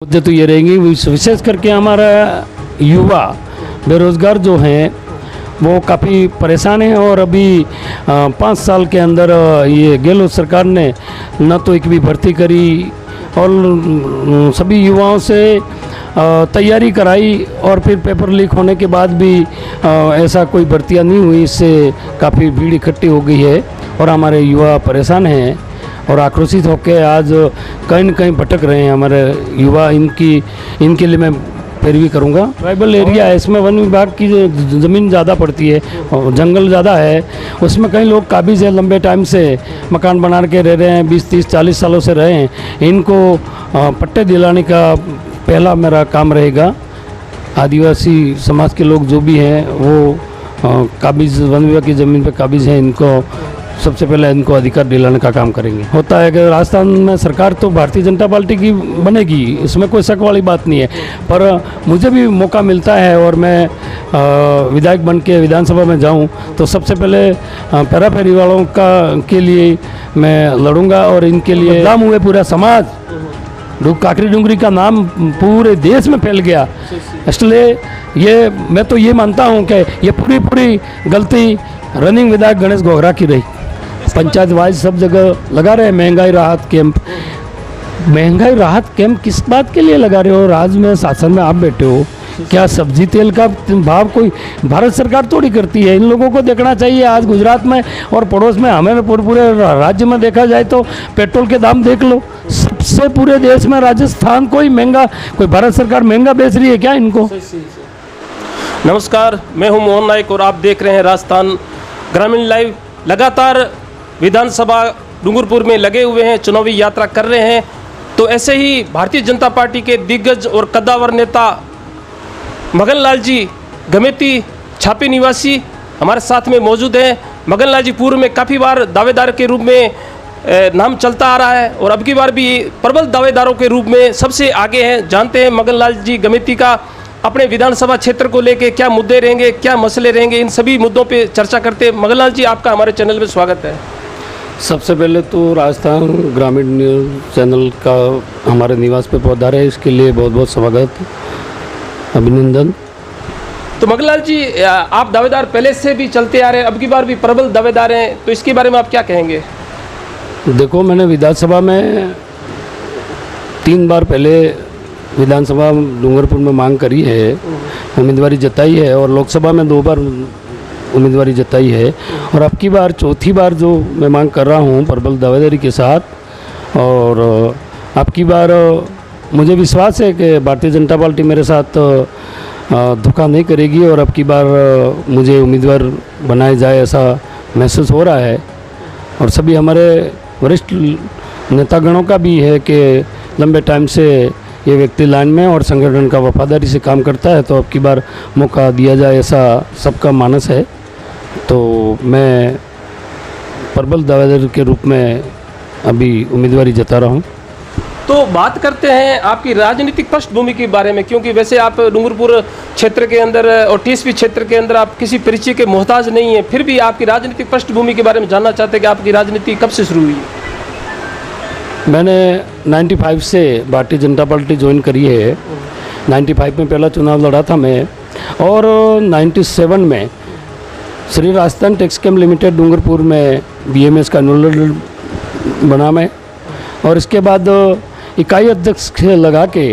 मुद्दे तो ये रहेंगे, विशेष करके हमारा युवा बेरोज़गार जो हैं वो काफ़ी परेशान हैं। और अभी 5 साल के अंदर ये गहलोत सरकार ने न तो एक भी भर्ती करी और सभी युवाओं से तैयारी कराई और फिर पेपर लीक होने के बाद भी ऐसा कोई भर्तियाँ नहीं हुई। इससे काफ़ी भीड़ इकट्ठी हो गई है और हमारे युवा परेशान हैं और आक्रोशित होकर आज कहीं न कहीं भटक रहे हैं हमारे युवा। इनके लिए मैं पैरवी करूंगा। ट्राइबल एरिया है, इसमें वन विभाग की ज़मीन ज़्यादा पड़ती है और जंगल ज़्यादा है। उसमें कई लोग काबिज़ है, लंबे टाइम से मकान बना के रह रहे हैं, 20, 30, 40 सालों से रहे हैं। इनको पट्टे दिलाने का पहला मेरा काम रहेगा। आदिवासी समाज के लोग जो भी हैं वो काबिज़ वन विभाग की ज़मीन पर काबिज़ हैं, इनको सबसे पहले इनको अधिकार दिलाने का काम करेंगे। होता है कि राजस्थान में सरकार तो भारतीय जनता पार्टी की बनेगी, इसमें कोई शक वाली बात नहीं है, पर मुझे भी मौका मिलता है और मैं विधायक बन के विधानसभा में जाऊं तो सबसे पहले पैरा फेरी वालों के लिए मैं लड़ूंगा और इनके लिए नाम हुए पूरा समाज काकरी डूंगरी का नाम पूरे देश में फैल गया। इसलिए मैं तो ये मानता हूँ कि ये पूरी गलती रनिंग विधायक गणेश घोगरा की रही। पंचायत वाइज सब जगह लगा रहे हैं महंगाई राहत कैंप। महंगाई राहत कैंप किस बात के लिए लगा रहे हो? राज्य में शासन में आप बैठे हो, क्या सब्जी तेल का भाव कोई भारत सरकार थोड़ी करती है? इन लोगों को देखना चाहिए। आज गुजरात में और पड़ोस में हमें पूरे राज्य में देखा जाए तो पेट्रोल के दाम देख लो, सबसे पूरे देश में राजस्थान कोई भारत सरकार महंगा बेच रही है क्या इनको? नमस्कार, मैं हूं मोहन नायक और आप देख रहे हैं राजस्थान ग्रामीण लाइव। लगातार विधानसभा डूंगरपुर में लगे हुए हैं, चुनावी यात्रा कर रहे हैं। तो ऐसे ही भारतीय जनता पार्टी के दिग्गज और कद्दावर नेता मगन लाल जी गमेती छापे निवासी हमारे साथ में मौजूद हैं। मगन लाल जी पूर्व में काफ़ी बार दावेदार के रूप में नाम चलता आ रहा है और अब की बार भी प्रबल दावेदारों के रूप में सबसे आगे हैं। जानते हैं मगन लाल जी गमेती का अपने विधानसभा क्षेत्र को लेके क्या मुद्दे रहेंगे, क्या मसले रहेंगे, इन सभी मुद्दों पे चर्चा करते हैं। मगन लाल जी, आपका हमारे चैनल में स्वागत है। सबसे पहले तो राजस्थान ग्रामीण न्यूज़ चैनल का हमारे निवास पे पधारे, इसके लिए बहुत बहुत स्वागत, अभिनंदन। तो मगन लाल जी, आप दावेदार पहले से भी चलते आ रहे हैं, अब की बार भी प्रबल दावेदार हैं, तो इसके बारे में आप क्या कहेंगे? देखो, मैंने विधानसभा में 3 बार पहले विधानसभा डूंगरपुर में मांग करी है, उम्मीदवारी जताई है और लोकसभा में 2 बार उम्मीदवारी जताई है और अब की बार चौथी बार जो मैं मांग कर रहा हूँ प्रबल दावेदारी के साथ। और अब की बार मुझे विश्वास है कि भारतीय जनता पार्टी मेरे साथ धोखा नहीं करेगी और अब की बार मुझे उम्मीदवार बनाए जाए ऐसा महसूस हो रहा है। और सभी हमारे वरिष्ठ नेतागणों का भी है कि लंबे टाइम से ये व्यक्ति लाइन में और संगठन का वफादारी से काम करता है, तो अब की बार मौका दिया जाए ऐसा सबका मानस है। तो मैं प्रबल दावेदार के रूप में अभी उम्मीदवारी जता रहा हूँ। तो बात करते हैं आपकी राजनीतिक पृष्ठभूमि के बारे में, क्योंकि वैसे आप डूंगरपुर क्षेत्र के अंदर और टीएसपी क्षेत्र के अंदर आप किसी परिचय के मोहताज नहीं हैं, फिर भी आपकी राजनीतिक पृष्ठभूमि के बारे में जानना चाहते हैं कि आपकी राजनीति कब से शुरू हुई? मैंने 95 से भारतीय जनता पार्टी ज्वाइन करी है। 95 में पहला चुनाव लड़ा था मैं और 97 में श्री राजस्थान टेक्सकेम लिमिटेड डूंगरपुर में बीएमएस का एनुअल बना मैं और इसके बाद इकाई अध्यक्ष लगा के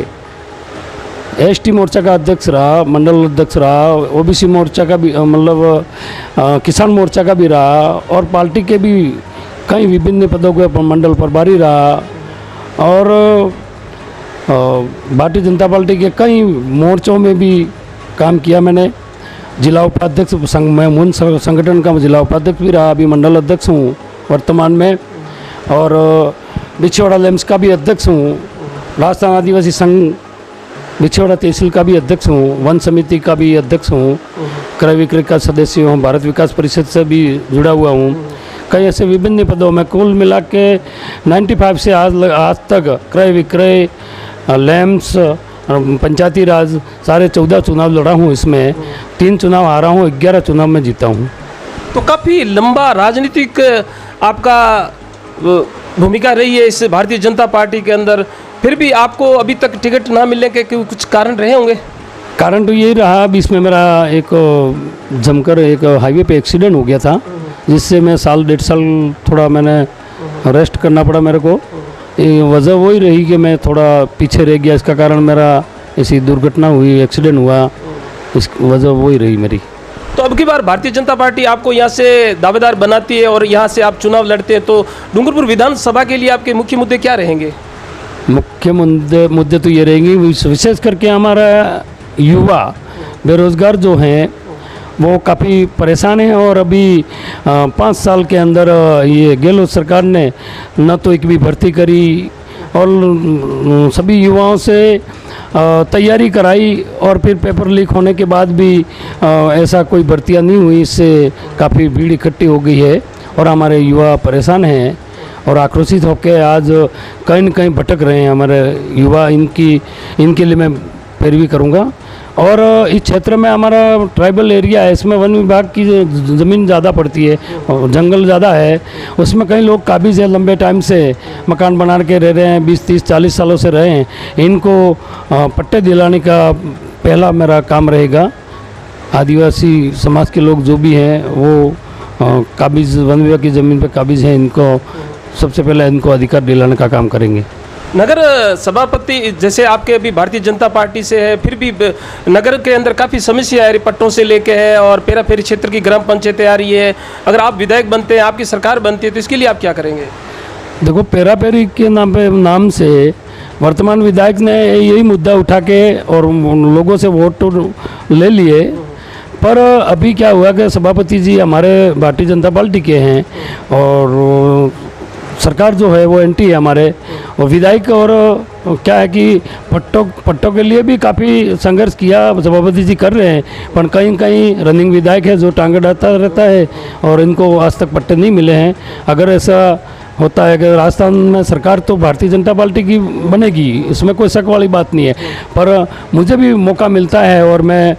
एसटी मोर्चा का अध्यक्ष रहा, मंडल अध्यक्ष रहा, ओबीसी मोर्चा का भी मतलब किसान मोर्चा का भी रहा और पार्टी के भी कई विभिन्न पदों के मंडल प्रभारी रहा और भारतीय जनता पार्टी के कई मोर्चों में भी काम किया मैंने। जिला उपाध्यक्ष मैं संगठन का जिला उपाध्यक्ष भी रहा, अभी मंडल अध्यक्ष हूँ वर्तमान में और बिछवाड़ा लेम्स का भी अध्यक्ष हूँ, राजस्थान आदिवासी संघ बिछवाड़ा तहसील का भी अध्यक्ष हूँ, वन समिति का भी अध्यक्ष हूँ, क्रय विक्रय का सदस्य हूँ, भारत विकास परिषद से भी जुड़ा हुआ हूँ। कई ऐसे विभिन्न पदों में कुल मिला के 95 से आज तक क्रय विक्रय, लैम्स, पंचायती राज सारे 14 चुनाव लड़ा हूँ। इसमें 3 चुनाव हारा हूँ, 11 चुनाव में जीता हूँ। तो काफ़ी लंबा राजनीतिक आपका भूमिका रही है इस भारतीय जनता पार्टी के अंदर। फिर भी आपको अभी तक टिकट ना मिलने के कुछ कारण रहे होंगे? कारण तो यही रहा, अभी इसमें मेरा एक जमकर एक हाईवे पे एक्सीडेंट हो गया था, जिससे मैं साल 1.5 साल थोड़ा मैंने रेस्ट करना पड़ा मेरे को। ये वजह वही रही कि मैं थोड़ा पीछे रह गया, इसका कारण मेरा ऐसी दुर्घटना हुई, एक्सीडेंट हुआ, इस वजह वही रही मेरी। तो अब की बार भारतीय जनता पार्टी आपको यहाँ से दावेदार बनाती है और यहाँ से आप चुनाव लड़ते हैं, तो डूंगरपुर विधानसभा के लिए आपके मुख्य मुद्दे क्या रहेंगे? मुख्य मुद्दे तो ये रहेंगे, विशेष करके हमारा युवा बेरोज़गार जो हैं वो काफ़ी परेशान हैं। और अभी 5 साल के अंदर ये गहलोत सरकार ने न तो एक भी भर्ती करी और सभी युवाओं से तैयारी कराई, और फिर पेपर लीक होने के बाद भी ऐसा कोई भर्तियां नहीं हुई। इससे काफ़ी भीड़ इकट्ठी हो गई है और हमारे युवा परेशान हैं और आक्रोशित होकर आज कहीं न कहीं भटक रहे हैं हमारे युवा। इनके लिए मैं पैरवी करूँगा। और इस क्षेत्र में हमारा ट्राइबल एरिया है, इसमें वन विभाग की ज़मीन ज़्यादा पड़ती है और जंगल ज़्यादा है। उसमें कई लोग काबिज़ है, लंबे टाइम से मकान बना के रह रहे हैं, 20, 30, 40 सालों से रहे हैं। इनको पट्टे दिलाने का पहला मेरा काम रहेगा। आदिवासी समाज के लोग जो भी हैं वो काबिज़ वन विभाग की ज़मीन पर काबिज़ हैं, इनको सबसे पहले इनको अधिकार दिलाने का काम करेंगे। नगर सभापति जैसे आपके अभी भारतीय जनता पार्टी से है, फिर भी नगर के अंदर काफ़ी समस्या है, पट्टों से लेके है और पेराफेरी क्षेत्र की ग्राम पंचायतें आ रही है। अगर आप विधायक बनते हैं, आपकी सरकार बनती है, तो इसके लिए आप क्या करेंगे? देखो, पेराफेरी के नाम से वर्तमान विधायक ने यही मुद्दा उठा के और लोगों से वोट तो ले लिए, पर अभी क्या हुआ कि सभापति जी हमारे भारतीय जनता पार्टी के हैं और सरकार जो है वो एंटी है हमारे। और विधायक और क्या है कि पट्टों के लिए भी काफ़ी संघर्ष किया, सभापति जी कर रहे हैं, पर कहीं कहीं रनिंग विधायक है जो टांगे डालता रहता है और इनको आज तक पट्टे नहीं मिले हैं। अगर ऐसा होता है कि राजस्थान में सरकार तो भारतीय जनता पार्टी की बनेगी, इसमें कोई शक वाली बात नहीं है, पर मुझे भी मौका मिलता है और मैं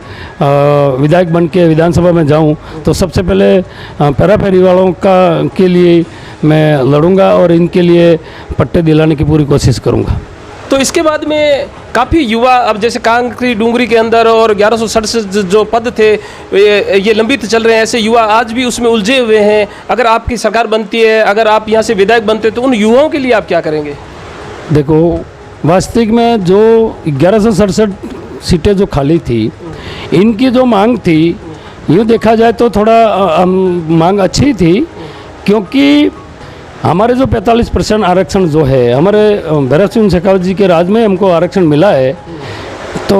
विधायक बन के विधानसभा में जाऊं तो सबसे पहले पेराफेरी वालों के लिए मैं लड़ूंगा और इनके लिए पट्टे दिलाने की पूरी कोशिश करूंगा। तो इसके बाद में काफ़ी युवा अब जैसे कांकरी डूंगरी के अंदर और 1167 जो पद थे ये लंबित चल रहे हैं, ऐसे युवा आज भी उसमें उलझे हुए हैं। अगर आपकी सरकार बनती है, अगर आप यहाँ से विधायक बनते तो उन युवाओं के लिए आप क्या करेंगे? देखो, वास्तविक में जो 1167 सीटें जो खाली थी, इनकी जो मांग थी, यूँ देखा जाए तो थोड़ा मांग अच्छी थी, क्योंकि हमारे जो 45% आरक्षण जो है हमारे भैरव सिंह शेखावत जी के राज में हमको आरक्षण मिला है, तो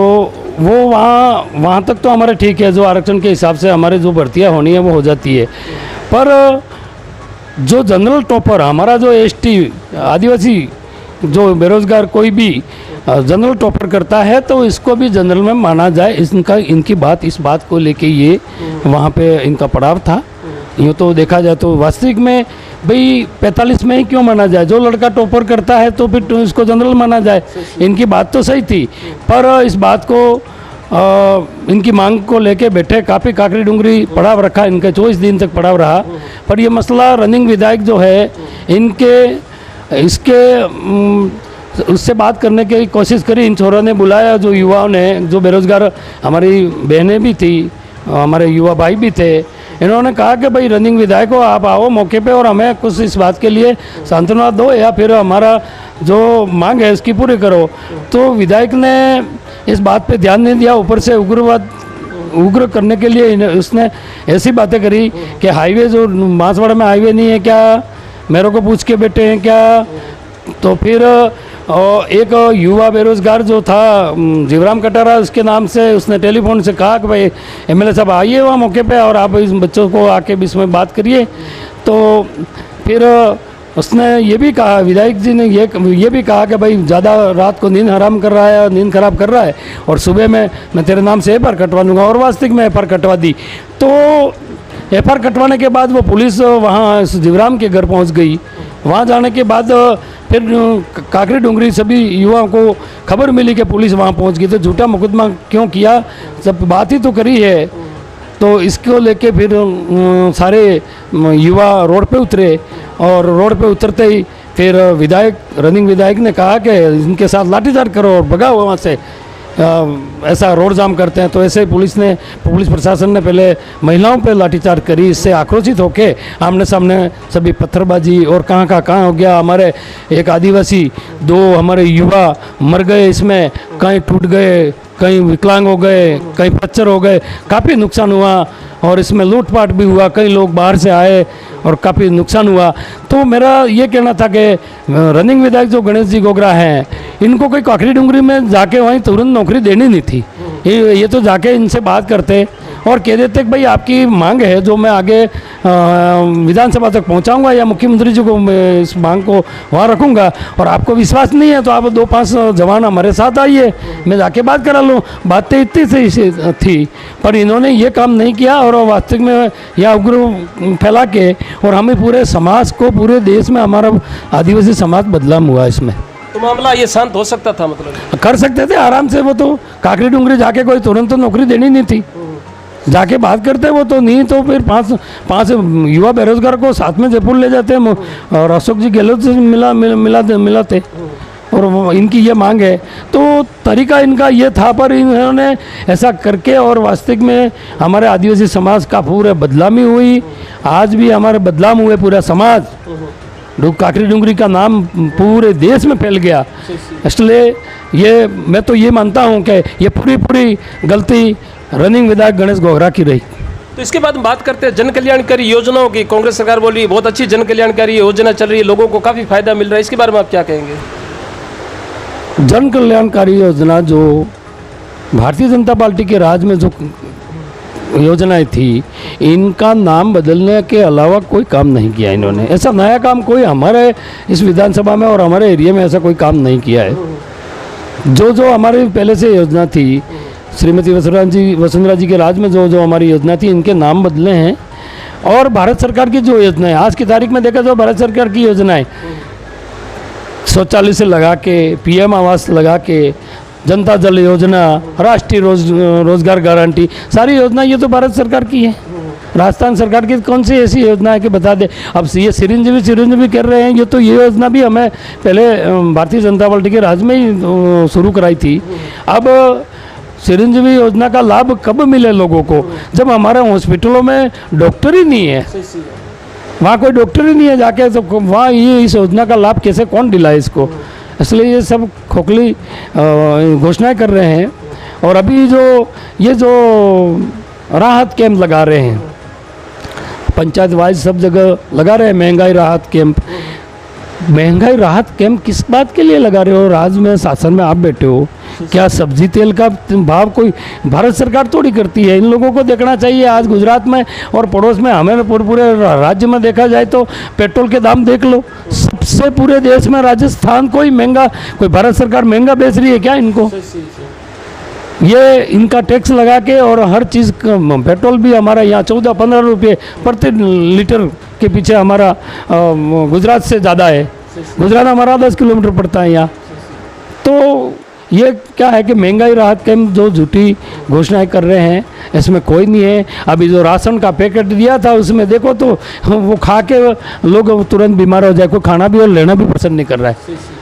वो वहाँ तक तो हमारे ठीक है, जो आरक्षण के हिसाब से हमारे जो भर्तियाँ होनी है वो हो जाती है। पर जो जनरल टॉपर हमारा जो एसटी आदिवासी जो बेरोजगार कोई भी जनरल टॉपर करता है, तो इसको भी जनरल में माना जाए। इनकी बात इस बात को लेके ये वहाँ पे इनका पड़ाव था। यूँ तो देखा जाए तो वास्तविक में भाई 45 में ही क्यों माना जाए, जो लड़का टॉपर करता है तो फिर इसको जनरल माना जाए। इनकी बात तो सही थी, पर इस बात को इनकी मांग को लेके बैठे काफ़ी काकरी डूंगरी पड़ाव रखा, इनका 24 दिन तक पड़ाव रहा। पर ये मसला रनिंग विधायक जो है उससे बात करने की कोशिश करी, इन छोरों ने बुलाया, जो युवाओं ने, जो बेरोजगार हमारी बहनें भी थी, हमारे युवा भाई भी थे, इन्होंने कहा कि भाई रनिंग विधायक हो, आप आओ मौके पे और हमें कुछ इस बात के लिए सांत्वना दो या फिर हमारा जो मांग है इसकी पूरी करो। तो विधायक ने इस बात पे ध्यान नहीं दिया, ऊपर से उग्र करने के लिए उसने ऐसी बातें करी कि हाईवे जो बांसवाड़ा में हाईवे नहीं है क्या, मेरे को पूछ के बैठे हैं क्या। तो फिर एक युवा बेरोजगार जो था जीवराम कटारा, उसके नाम से उसने टेलीफोन से कहा कि भाई एमएलए साहब आइए वहाँ मौके पे और आप इस बच्चों को आके भी इसमें बात करिए। तो फिर उसने ये भी कहा, विधायक जी ने ये भी कहा कि भाई ज़्यादा रात को नींद हराम कर रहा है, नींद खराब कर रहा है, और सुबह में मैं तेरे नाम से एफआईआर कटवा दूँगा। और वास्तविक में एफआईआर कटवा दी। तो एफआईआर कटवाने के बाद वो पुलिस वहाँ जीवराम के घर पहुँच गई। वहाँ जाने के बाद फिर काकरी डूंगरी सभी युवाओं को खबर मिली कि पुलिस वहाँ पहुँच गई। तो झूठा मुकदमा क्यों किया, जब बात ही तो करी है। तो इसको लेके फिर सारे युवा रोड पे उतरे और रोड पे उतरते ही फिर विधायक रनिंग विधायक ने कहा कि इनके साथ लाठीचार्ज करो और भगाओ वहाँ से, ऐसा रोड जाम करते हैं। तो ऐसे ही पुलिस प्रशासन ने पहले महिलाओं पे लाठीचार्ज करी। इससे आक्रोशित होके आमने सामने सभी पत्थरबाजी और कहाँ हो गया। हमारे एक आदिवासी 2 हमारे युवा मर गए इसमें, कहीं टूट गए, कहीं विकलांग हो गए, कहीं फ्रैक्चर हो गए, काफ़ी नुकसान हुआ। और इसमें लूटपाट भी हुआ, कई लोग बाहर से आए और काफ़ी नुकसान हुआ। तो मेरा ये कहना था कि रनिंग विधायक जो गणेश जी गोगरा हैं, इनको कोई काकरी डूंगरी में जाके वहीं तुरंत नौकरी देनी नहीं थी। ये तो जाके इनसे बात करते और कह देते कि भाई आपकी मांग है जो मैं आगे विधानसभा तक पहुंचाऊंगा या मुख्यमंत्री जी को मैं इस मांग को वहाँ रखूंगा, और आपको विश्वास नहीं है तो आप 2-5 जवान हमारे साथ आइए, मैं जाके बात करा लूँ। बातें इतनी सी थी, पर इन्होंने ये काम नहीं किया और वास्तविक में यह उग्र फैला के, और हमें पूरे समाज को, पूरे देश में हमारा आदिवासी समाज बदलाव हुआ इसमें। तो मामला ये शांत हो सकता था, मतलब कर सकते थे आराम से। वो तो काकरी डूंगरी जाके कोई तुरंत तो नौकरी देनी नहीं थी, जाके बात करते वो तो नहीं। तो फिर पाँच युवा बेरोजगार को साथ में जयपुर ले जाते हैं और अशोक जी गहलोत से मिलाते, और इनकी ये मांग है। तो तरीका इनका ये था, पर इन्होंने ऐसा करके, और वास्तविक में हमारे आदिवासी समाज का पूरे बदलामी हुई। आज भी हमारे बदलाव हुए पूरा समाज, काकरी डूंगरी का नाम पूरे देश में फैल गया। इसलिए ये मैं तो ये मानता हूँ कि ये पूरी गलती रनिंग विधायक गणेश गोगरा की रही। तो इसके बाद हम बात करते हैं जन कल्याणकारी योजनाओं की। कांग्रेस सरकार बोली बहुत अच्छी जन कल्याणकारी योजना चल रही है, लोगों को काफ़ी फायदा मिल रहा है, इसके बारे में आप क्या कहेंगे? जन कल्याणकारी योजना जो भारतीय जनता पार्टी के राज में जो योजनाएं थी, इनका नाम बदलने के अलावा कोई काम नहीं किया इन्होंने। ऐसा नया काम कोई हमारे इस विधानसभा में और हमारे एरिया में ऐसा कोई काम नहीं किया है। जो हमारी पहले से योजना थी, श्रीमती वसुंधरा जी के राज में जो हमारी योजना थी, इनके नाम बदले हैं। और भारत सरकार की जो योजना है, आज की तारीख में देखा तो भारत सरकार की योजनाएं शौचालय से लगा के, PM आवास लगा के, जनता जल योजना, राष्ट्रीय रोजगार गारंटी, सारी योजना ये तो भारत सरकार की है। राजस्थान सरकार की कौन सी ऐसी योजना है कि बता दे। अब ये सिरिंज भी कर रहे हैं, ये तो ये योजना भी हमें पहले भारतीय जनता पार्टी के राज में ही शुरू कराई थी। अब चिरंजीवी योजना का लाभ कब मिले लोगों को, जब हमारे हॉस्पिटलों में डॉक्टर ही नहीं है, वहाँ कोई डॉक्टर ही नहीं है जाके, तो वहाँ ये इस योजना का लाभ कैसे, कौन दिलाए इसको। इसलिए ये सब खोखली घोषणाएं कर रहे हैं। और अभी जो राहत कैंप लगा रहे हैं, पंचायत वाइज सब जगह लगा रहे हैं महंगाई राहत कैंप। महंगाई राहत कैंप किस बात के लिए लगा रहे हो? राज्य में शासन में आप बैठे हो, क्या सब्जी तेल का भाव कोई भारत सरकार थोड़ी करती है? इन लोगों को देखना चाहिए। आज गुजरात में और पड़ोस में, हमें पूरे राज्य में देखा जाए तो पेट्रोल के दाम देख लो, सबसे पूरे देश में राजस्थान कोई महंगा, कोई भारत सरकार महंगा बेच रही है क्या इनको? ये इनका टैक्स लगा के, और हर चीज़ पेट्रोल भी हमारा यहाँ 14-15 रुपये प्रति लीटर के पीछे हमारा गुजरात से ज़्यादा है। गुजरात हमारा 10 किलोमीटर पड़ता है यहाँ। तो ये क्या है कि महंगाई राहत कैंप जो झूठी घोषणाएं कर रहे हैं, इसमें कोई नहीं है। अभी जो राशन का पैकेट दिया था उसमें देखो तो वो खा के लोग तुरंत बीमार हो जाए, कोई खाना भी और लेना भी पसंद नहीं कर रहा है।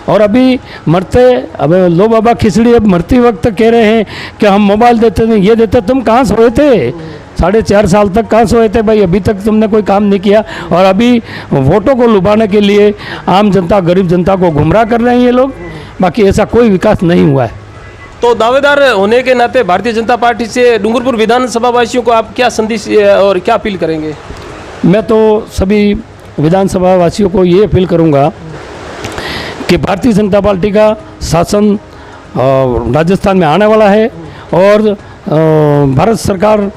और अभी अब लो बाबा खिचड़ी, अब मरते वक्त कह रहे हैं कि हम मोबाइल देते थे, ये देते। तुम कहाँ सोए थे? 4.5 साल तक कहाँ सोए थे भाई? अभी तक तुमने कोई काम नहीं किया, और अभी वोटों को लुभाने के लिए आम जनता, गरीब जनता को गुमराह कर रहे हैं ये लोग। बाकी ऐसा कोई विकास नहीं हुआ है। तो दावेदार होने के नाते भारतीय जनता पार्टी से डूंगरपुर विधानसभा वासियों को आप क्या संदेश और क्या अपील करेंगे? मैं तो सभी विधानसभा वासियों को ये अपील करूंगा कि भारतीय जनता पार्टी का शासन राजस्थान में आने वाला है, और भारत सरकार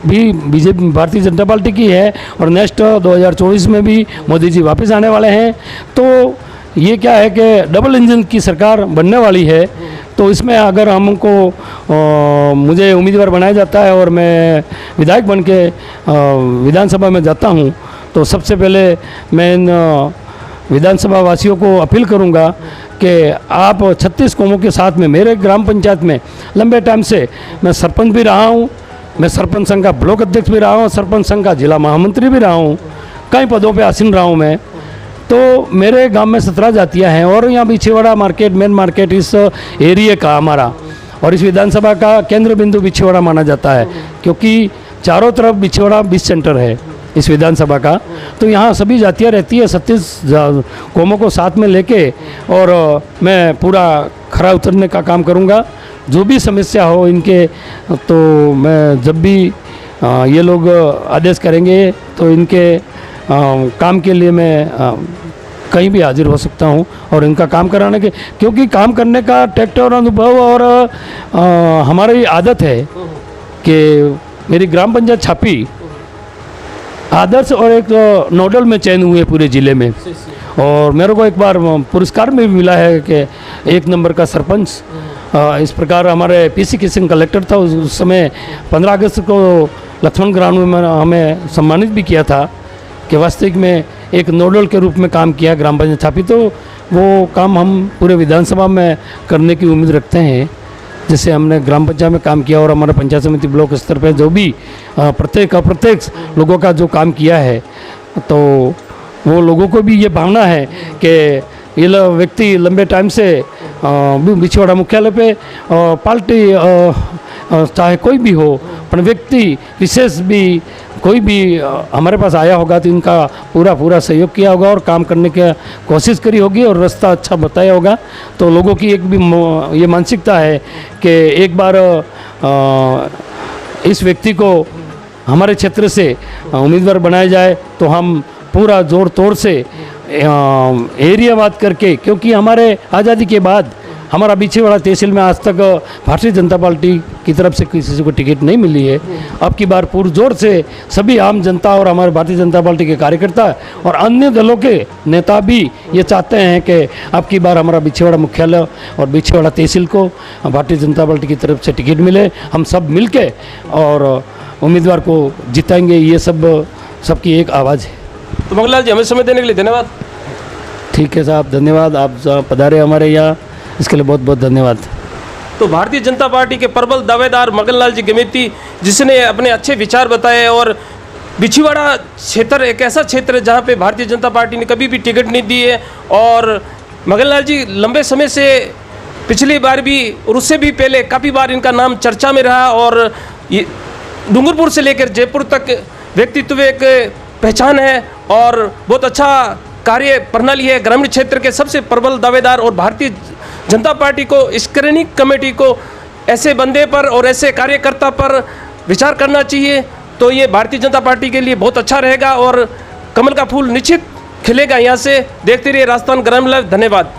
भी बीजेपी भारतीय जनता पार्टी की है, और नेक्स्ट 2024 में भी मोदी जी वापस आने वाले हैं। तो ये क्या है कि डबल इंजन की सरकार बनने वाली है। तो इसमें अगर हमको मुझे उम्मीदवार बनाया जाता है और मैं विधायक बन के विधानसभा में जाता हूँ, तो सबसे पहले मैं इन विधानसभा वासियों को अपील करूँगा कि आप 36 कौमों के साथ में, मेरे ग्राम पंचायत में लंबे टाइम से मैं सरपंच भी रहा हूँ, मैं सरपंच संघ का ब्लॉक अध्यक्ष भी रहा हूँ, सरपंच संघ का जिला महामंत्री भी रहा हूँ, कई पदों पे आसीन रहा हूँ मैं। तो मेरे गांव में 17 जातियां हैं और यहाँ बिछीवाड़ा मार्केट मेन मार्केट इस एरिया का हमारा और इस विधानसभा का केंद्र बिंदु बिछीवाड़ा माना जाता है, क्योंकि चारों तरफ बिछीवाड़ा 20 सेंटर है इस विधानसभा का। तो यहाँ सभी जातियाँ रहती है, 36 कौमों को साथ में लेके और मैं पूरा खरा उतरने का काम करूँगा। जो भी समस्या हो इनके, तो मैं जब भी ये लोग आदेश करेंगे तो इनके काम के लिए मैं कहीं भी हाजिर हो सकता हूँ और इनका काम कराने के, क्योंकि काम करने का टैक्ट और अनुभव और हमारी आदत है कि मेरी ग्राम पंचायत छापी आदर्श और एक नोडल में चयन हुए पूरे ज़िले में, और मेरे को एक बार पुरस्कार में भी मिला है कि 1 नंबर का सरपंच। इस प्रकार हमारे पीसी किशन कलेक्टर था उस समय 15 अगस्त को लक्ष्मण ग्राउंड में हमें सम्मानित भी किया था कि वास्तविक में एक नोडल के रूप में काम किया ग्राम पंचायत छापी। तो वो काम हम पूरे विधानसभा में करने की उम्मीद रखते हैं, जैसे हमने ग्राम पंचायत में काम किया और हमारे पंचायत समिति ब्लॉक स्तर पर जो भी प्रत्येक अप्रत्यक्ष लोगों का जो काम किया है, तो वो लोगों को भी ये भावना है कि ये व्यक्ति लंबे टाइम से बिछवाड़ा मुख्यालय पे पार्टी चाहे कोई भी हो, पर व्यक्ति विशेष भी कोई भी हमारे पास आया होगा तो इनका पूरा सहयोग किया होगा और काम करने की कोशिश करी होगी और रास्ता अच्छा बताया होगा। तो लोगों की एक भी ये मानसिकता है कि एक बार इस व्यक्ति को हमारे क्षेत्र से उम्मीदवार बनाया जाए तो हम पूरा जोर तोड़ से एरियावाद करके, क्योंकि हमारे आज़ादी के बाद हमारा बिछीवाड़ा तहसील में आज तक भारतीय जनता पार्टी की तरफ से किसी को टिकट नहीं मिली है। अब की बार पुरजोर से सभी आम जनता और हमारे भारतीय जनता पार्टी के कार्यकर्ता और अन्य दलों के नेता भी ये चाहते हैं कि अब की बार हमारा बिछीवाड़ा मुख्यालय और बिछीवाड़ा तहसील को भारतीय जनता पार्टी की तरफ से टिकट मिले। हम सब मिलके और उम्मीदवार को जिताएंगे, ये सबकी एक आवाज़ है। तो मंगललाल जी, हमें समय देने के लिए धन्यवाद। ठीक है साहब, धन्यवाद। आप पधारे हमारे यहाँ, इसके लिए बहुत बहुत धन्यवाद। तो भारतीय जनता पार्टी के प्रबल दावेदार मंगललाल जी गमेती, जिसने अपने अच्छे विचार बताए, और बिछीवाड़ा क्षेत्र एक ऐसा क्षेत्र है जहाँ पे भारतीय जनता पार्टी ने कभी भी टिकट नहीं दी है। और मंगललाल जी लंबे समय से, पिछली बार भी और उससे भी पहले काफ़ी बार इनका नाम चर्चा में रहा, और ये डूंगरपुर से लेकर जयपुर तक व्यक्तित्व एक पहचान है और बहुत अच्छा कार्य प्रणाली है। ग्रामीण क्षेत्र के सबसे प्रबल दावेदार और भारतीय जनता पार्टी को, स्क्रीनिंग कमेटी को ऐसे बंदे पर और ऐसे कार्यकर्ता पर विचार करना चाहिए। तो ये भारतीय जनता पार्टी के लिए बहुत अच्छा रहेगा और कमल का फूल निश्चित खिलेगा। यहाँ से देखते रहिए राजस्थान ग्रामीण लाइव। धन्यवाद।